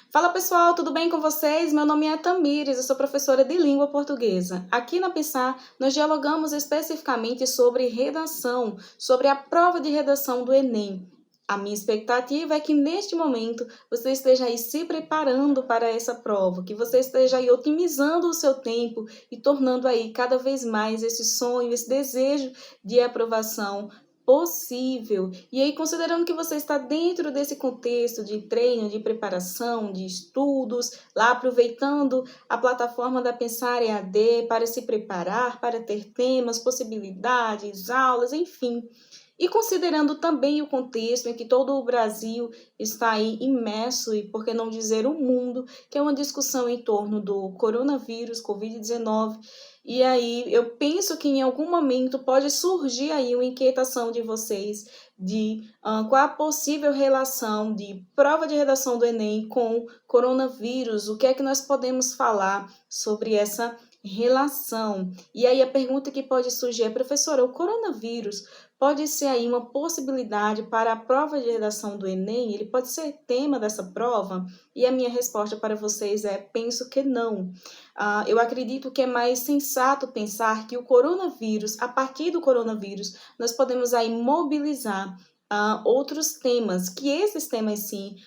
Fala pessoal, tudo bem com vocês? Meu nome é Tamires, eu sou professora de língua portuguesa. Aqui na Pensar, nós dialogamos especificamente sobre redação, sobre a prova de redação do Enem. A minha expectativa é que neste momento você esteja aí se preparando para essa prova, que você esteja aí otimizando o seu tempo e tornando aí cada vez mais esse sonho, esse desejo de aprovação possível. E aí, considerando que você está dentro desse contexto de treino, de preparação, de estudos, lá aproveitando a plataforma da Pensar EAD para se preparar, para ter temas, possibilidades, aulas, enfim. E considerando também o contexto em que todo o Brasil está aí imerso, e por que não dizer o mundo, que é uma discussão em torno do coronavírus, Covid-19, e aí eu penso que em algum momento pode surgir aí uma inquietação de vocês de qual a possível relação de prova de redação do Enem com coronavírus, o que é que nós podemos falar sobre essa relação. E aí a pergunta que pode surgir é, professora, o coronavírus pode ser aí uma possibilidade para a prova de redação do Enem? Ele pode ser tema dessa prova? E a minha resposta para vocês é, penso que não. Eu acredito que é mais sensato pensar que o coronavírus, a partir do coronavírus, nós podemos aí mobilizar outros temas, que esses temas sim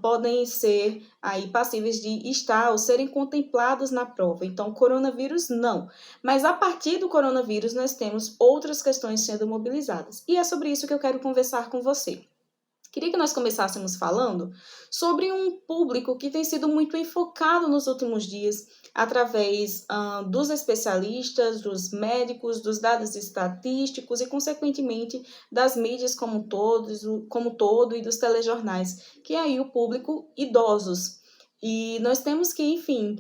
podem ser aí passíveis de estar ou serem contemplados na prova. Então, coronavírus não. Mas a partir do coronavírus nós temos outras questões sendo mobilizadas. E é sobre isso que eu quero conversar com você. Queria que nós começássemos falando sobre um público que tem sido muito enfocado nos últimos dias através dos especialistas, dos médicos, dos dados estatísticos e, consequentemente, das mídias como todo e dos telejornais, que é aí o público idosos. E nós temos que, enfim,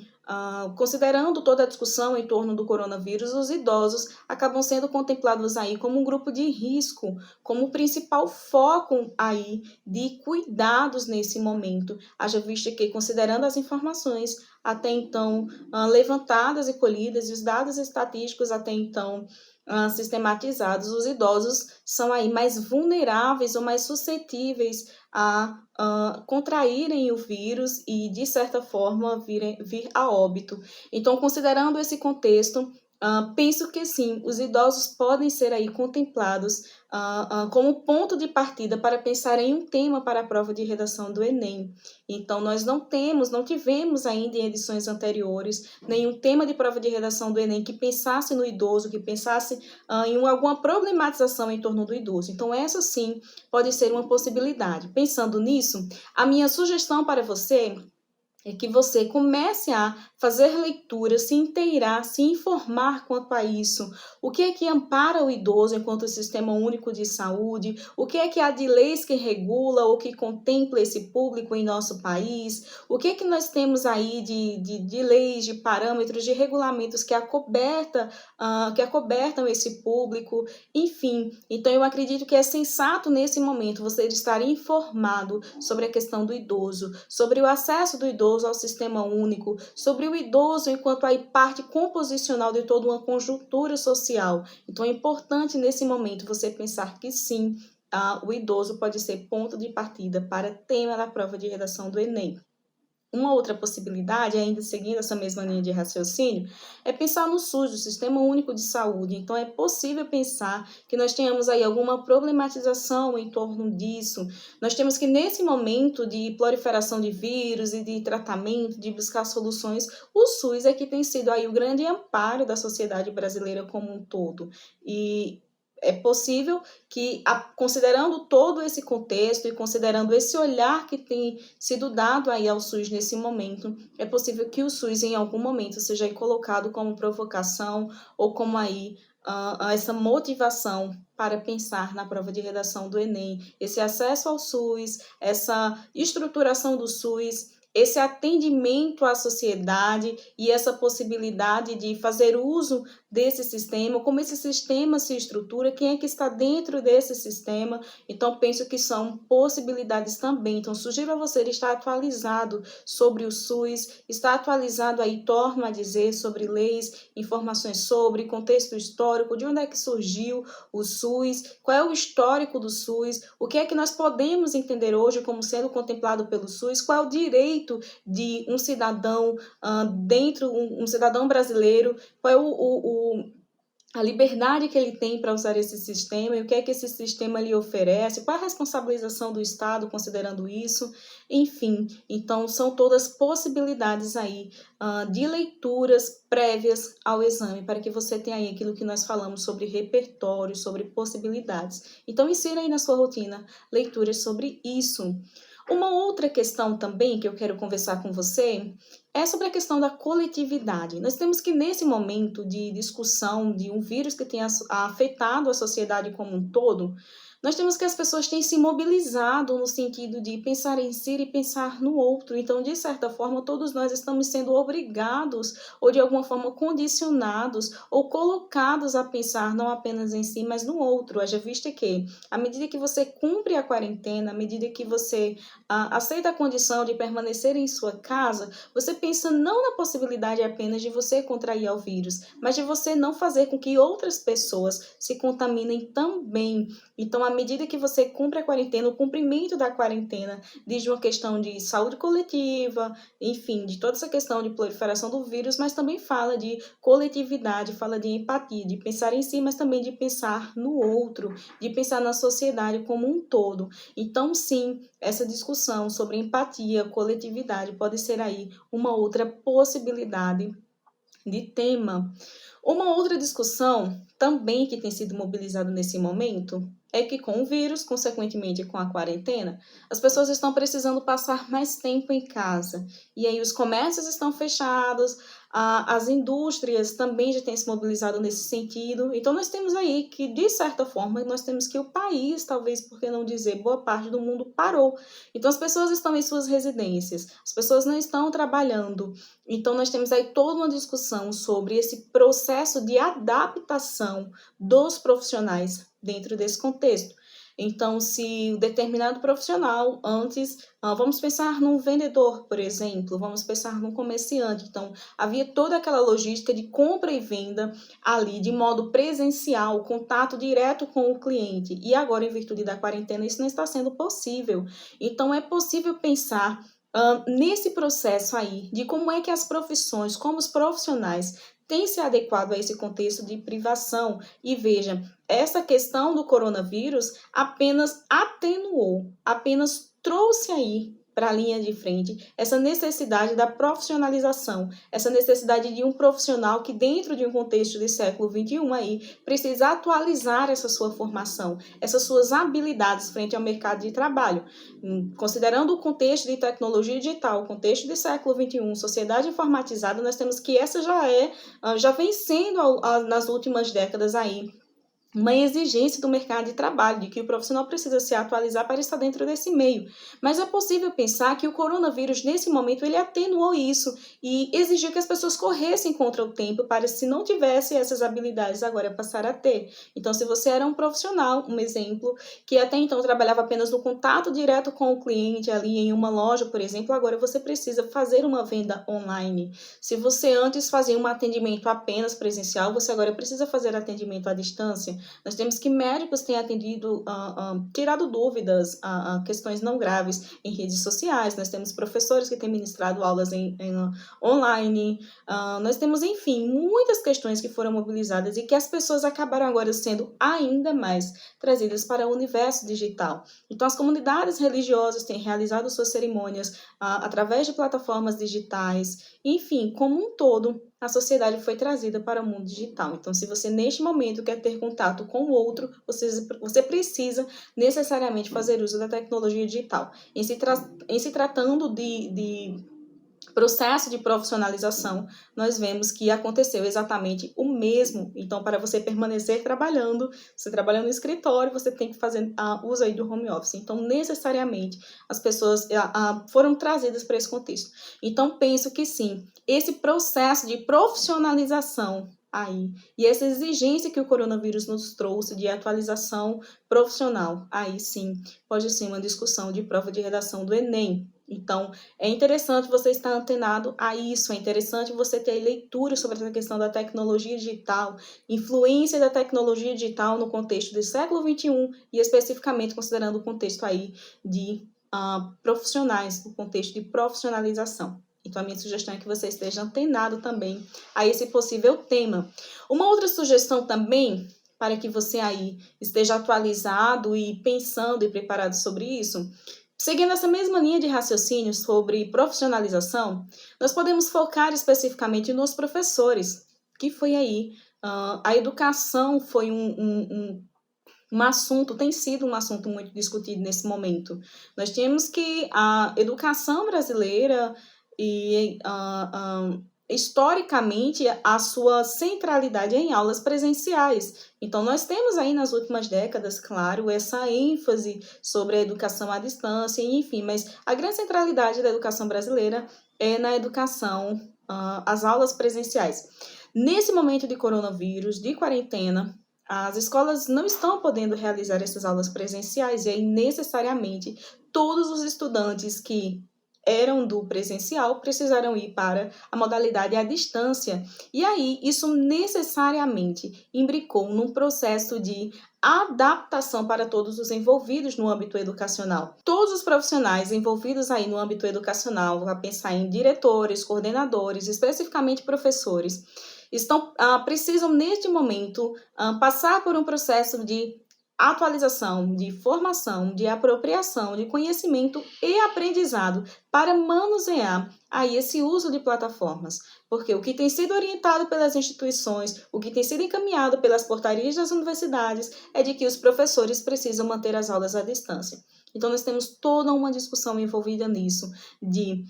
considerando toda a discussão em torno do coronavírus, os idosos acabam sendo contemplados aí como um grupo de risco, como o principal foco aí de cuidados nesse momento. Haja vista que, considerando as informações até então levantadas e colhidas e os dados estatísticos até então sistematizados, os idosos são aí mais vulneráveis ou mais suscetíveis a contraírem o vírus e, de certa forma, vir a óbito. Então, considerando esse contexto, penso que sim, os idosos podem ser aí contemplados como ponto de partida para pensar em um tema para a prova de redação do Enem. Então, nós não tivemos ainda em edições anteriores nenhum tema de prova de redação do Enem que pensasse no idoso, que pensasse em alguma problematização em torno do idoso. Então, essa sim pode ser uma possibilidade. Pensando nisso, a minha sugestão para você é que você comece a fazer leitura, se inteirar, se informar quanto a isso. O que é que ampara o idoso enquanto Sistema Único de Saúde? O que é que há de leis que regula ou que contempla esse público em nosso país? O que é que nós temos aí de leis, de parâmetros, de regulamentos que acobertam esse público? Enfim, então eu acredito que é sensato nesse momento você estar informado sobre a questão do idoso, sobre o acesso do idoso ao sistema único, sobre o idoso enquanto aí parte composicional de toda uma conjuntura social. Então é importante nesse momento você pensar que sim, o idoso pode ser ponto de partida para tema da prova de redação do Enem. Uma outra possibilidade, ainda seguindo essa mesma linha de raciocínio, é pensar no SUS, o Sistema Único de Saúde. Então, é possível pensar que nós tenhamos aí alguma problematização em torno disso. Nós temos que, nesse momento de proliferação de vírus e de tratamento, de buscar soluções, o SUS é que tem sido aí o grande amparo da sociedade brasileira como um todo. E é possível que, considerando todo esse contexto e considerando esse olhar que tem sido dado aí ao SUS nesse momento, é possível que o SUS em algum momento seja aí colocado como provocação ou como aí essa motivação para pensar na prova de redação do Enem, esse acesso ao SUS, essa estruturação do SUS, esse atendimento à sociedade e essa possibilidade de fazer uso desse sistema, como esse sistema se estrutura, quem é que está dentro desse sistema. Então, penso que são possibilidades também. Então, sugiro a você estar atualizado sobre o SUS, estar atualizado aí, torno a dizer, sobre leis, informações sobre contexto histórico, de onde é que surgiu o SUS, qual é o histórico do SUS, o que é que nós podemos entender hoje como sendo contemplado pelo SUS, qual é o direito de um cidadão um cidadão brasileiro, qual é a liberdade que ele tem para usar esse sistema e o que é que esse sistema lhe oferece, qual a responsabilização do Estado considerando isso, enfim. Então, são todas possibilidades aí de leituras prévias ao exame, para que você tenha aí aquilo que nós falamos sobre repertório, sobre possibilidades. Então, insira aí na sua rotina leituras sobre isso. Uma outra questão também que eu quero conversar com você é sobre a questão da coletividade. Nós temos que, nesse momento de discussão de um vírus que tem afetado a sociedade como um todo, nós temos que as pessoas têm se mobilizado no sentido de pensar em si e pensar no outro. Então, de certa forma, todos nós estamos sendo obrigados ou, de alguma forma, condicionados ou colocados a pensar não apenas em si, mas no outro. Haja vista que, à medida que você cumpre a quarentena, à medida que você aceita a condição de permanecer em sua casa, você pensa não na possibilidade apenas de você contrair o vírus, mas de você não fazer com que outras pessoas se contaminem também. Então, à medida que você cumpre a quarentena, o cumprimento da quarentena diz uma questão de saúde coletiva, enfim, de toda essa questão de proliferação do vírus, mas também fala de coletividade, fala de empatia, de pensar em si, mas também de pensar no outro, de pensar na sociedade como um todo. Então, sim, essa discussão sobre empatia, coletividade pode ser aí uma outra possibilidade de tema. Uma outra discussão também que tem sido mobilizada nesse momento é que com o vírus, consequentemente com a quarentena, as pessoas estão precisando passar mais tempo em casa. E aí os comércios estão fechados, as indústrias também já têm se mobilizado nesse sentido. Então nós temos aí que, de certa forma, nós temos que o país, talvez, por que não dizer, boa parte do mundo parou. Então as pessoas estão em suas residências, as pessoas não estão trabalhando. Então nós temos aí toda uma discussão sobre esse processo de adaptação dos profissionais dentro desse contexto. Então, se o determinado profissional antes, vamos pensar num vendedor, por exemplo, vamos pensar num comerciante. Então, havia toda aquela logística de compra e venda ali de modo presencial, contato direto com o cliente. E agora, em virtude da quarentena, isso não está sendo possível. Então, é possível pensar nesse processo aí de como é que as profissões, como os profissionais têm se adequado a esse contexto de privação. E veja, essa questão do coronavírus apenas atenuou, apenas trouxe aí para a linha de frente essa necessidade da profissionalização, essa necessidade de um profissional que, dentro de um contexto de século XXI aí, precisa atualizar essa sua formação, essas suas habilidades frente ao mercado de trabalho. Considerando o contexto de tecnologia digital, o contexto de século XXI, sociedade informatizada, nós temos que essa já vem sendo nas últimas décadas aí uma exigência do mercado de trabalho, de que o profissional precisa se atualizar para estar dentro desse meio. Mas é possível pensar que o coronavírus, nesse momento, ele atenuou isso e exigiu que as pessoas corressem contra o tempo para, se não tivesse essas habilidades, agora passar a ter. Então, se você era um profissional, um exemplo, que até então trabalhava apenas no contato direto com o cliente ali em uma loja, por exemplo, agora você precisa fazer uma venda online. Se você antes fazia um atendimento apenas presencial, você agora precisa fazer atendimento à distância. Nós temos que médicos têm atendido, tirado dúvidas a questões não graves em redes sociais, nós temos professores que têm ministrado aulas online, nós temos, enfim, muitas questões que foram mobilizadas e que as pessoas acabaram agora sendo ainda mais trazidas para o universo digital. Então, as comunidades religiosas têm realizado suas cerimônias através de plataformas digitais, enfim, como um todo, a sociedade foi trazida para o mundo digital. Então, se você, neste momento, quer ter contato com o outro, você precisa necessariamente fazer uso da tecnologia digital. Em se tratando de processo de profissionalização, nós vemos que aconteceu exatamente o mesmo. Então, para você permanecer trabalhando, você trabalhando no escritório, você tem que fazer uso aí do home office. Então, necessariamente, as pessoas foram trazidas para esse contexto. Então, penso que sim, esse processo de profissionalização aí. E essa exigência que o coronavírus nos trouxe de atualização profissional, aí sim, pode ser uma discussão de prova de redação do Enem. Então, é interessante você estar antenado a isso, é interessante você ter leitura sobre essa questão da tecnologia digital, influência da tecnologia digital no contexto do século XXI e especificamente considerando o contexto aí de profissionais, o contexto de profissionalização. Então, a minha sugestão é que você esteja antenado também a esse possível tema. Uma outra sugestão também, para que você aí esteja atualizado e pensando e preparado sobre isso, seguindo essa mesma linha de raciocínio sobre profissionalização, nós podemos focar especificamente nos professores, que foi aí, a educação foi um assunto, tem sido um assunto muito discutido nesse momento. Nós temos que a educação brasileira e historicamente a sua centralidade é em aulas presenciais. Então, nós temos aí nas últimas décadas, claro, essa ênfase sobre a educação à distância, enfim, mas a grande centralidade da educação brasileira é na educação, as aulas presenciais. Nesse momento de coronavírus, de quarentena, as escolas não estão podendo realizar essas aulas presenciais e aí necessariamente todos os estudantes que eram do presencial precisaram ir para a modalidade à distância. E aí isso necessariamente imbricou num processo de adaptação para todos os envolvidos no âmbito educacional. Todos os profissionais envolvidos aí no âmbito educacional, vou pensar em diretores, coordenadores, especificamente professores, precisam, neste momento, passar por um processo de atualização, de formação, de apropriação de conhecimento e aprendizado para manusear aí esse uso de plataformas. Porque o que tem sido orientado pelas instituições, o que tem sido encaminhado pelas portarias das universidades é de que os professores precisam manter as aulas à distância. Então, nós temos toda uma discussão envolvida nisso, de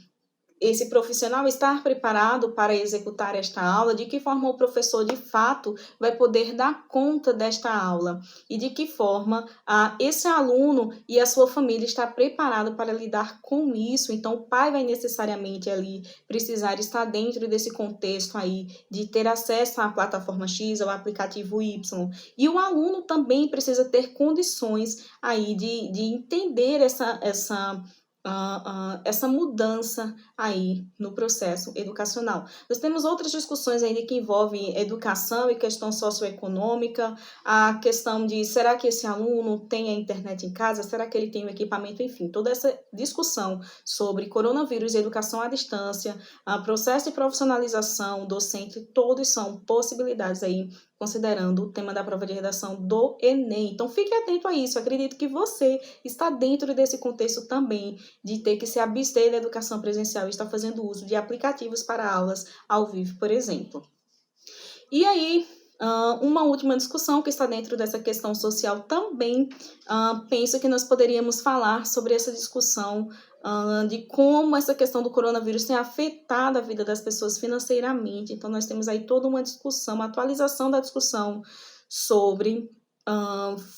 esse profissional estar preparado para executar esta aula, de que forma o professor de fato vai poder dar conta desta aula e de que forma esse aluno e a sua família está preparado para lidar com isso. Então, o pai vai necessariamente ali precisar estar dentro desse contexto aí de ter acesso à plataforma X, ao aplicativo Y. E o aluno também precisa ter condições aí de entender essa mudança aí no processo educacional. Nós temos outras discussões ainda que envolvem educação e questão socioeconômica, a questão de será que esse aluno tem a internet em casa, será que ele tem o equipamento, enfim, toda essa discussão sobre coronavírus e educação à distância, processo de profissionalização docente, todos são possibilidades aí considerando o tema da prova de redação do Enem. Então, fique atento a isso. Eu acredito que você está dentro desse contexto também de ter que se abster da educação presencial e está fazendo uso de aplicativos para aulas ao vivo, por exemplo. E aí, uma última discussão que está dentro dessa questão social também, penso que nós poderíamos falar sobre essa discussão de como essa questão do coronavírus tem afetado a vida das pessoas financeiramente. Então, nós temos aí toda uma discussão, uma atualização da discussão sobre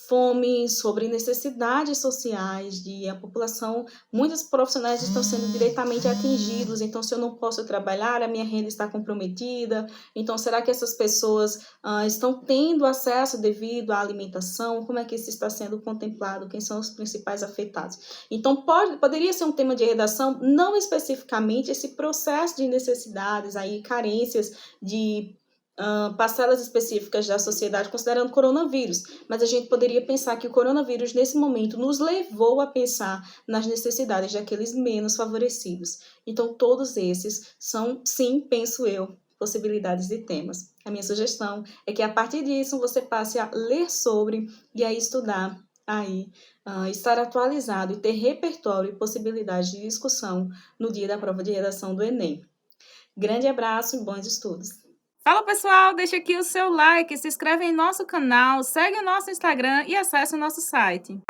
fome, sobre necessidades sociais de a população, muitos profissionais estão sendo diretamente atingidos, então se eu não posso trabalhar, a minha renda está comprometida, então será que essas pessoas estão tendo acesso devido à alimentação, como é que isso está sendo contemplado, quem são os principais afetados? Então poderia ser um tema de redação, não especificamente esse processo de necessidades, aí carências de parcelas específicas da sociedade considerando o coronavírus, mas a gente poderia pensar que o coronavírus nesse momento nos levou a pensar nas necessidades daqueles menos favorecidos. Então todos esses são, sim, penso eu, possibilidades de temas. A minha sugestão é que a partir disso você passe a ler sobre e a estudar aí, estar atualizado e ter repertório e possibilidade de discussão no dia da prova de redação do Enem. Grande abraço e bons estudos! Fala pessoal, deixa aqui o seu like, se inscreve em nosso canal, segue o nosso Instagram e acesse o nosso site.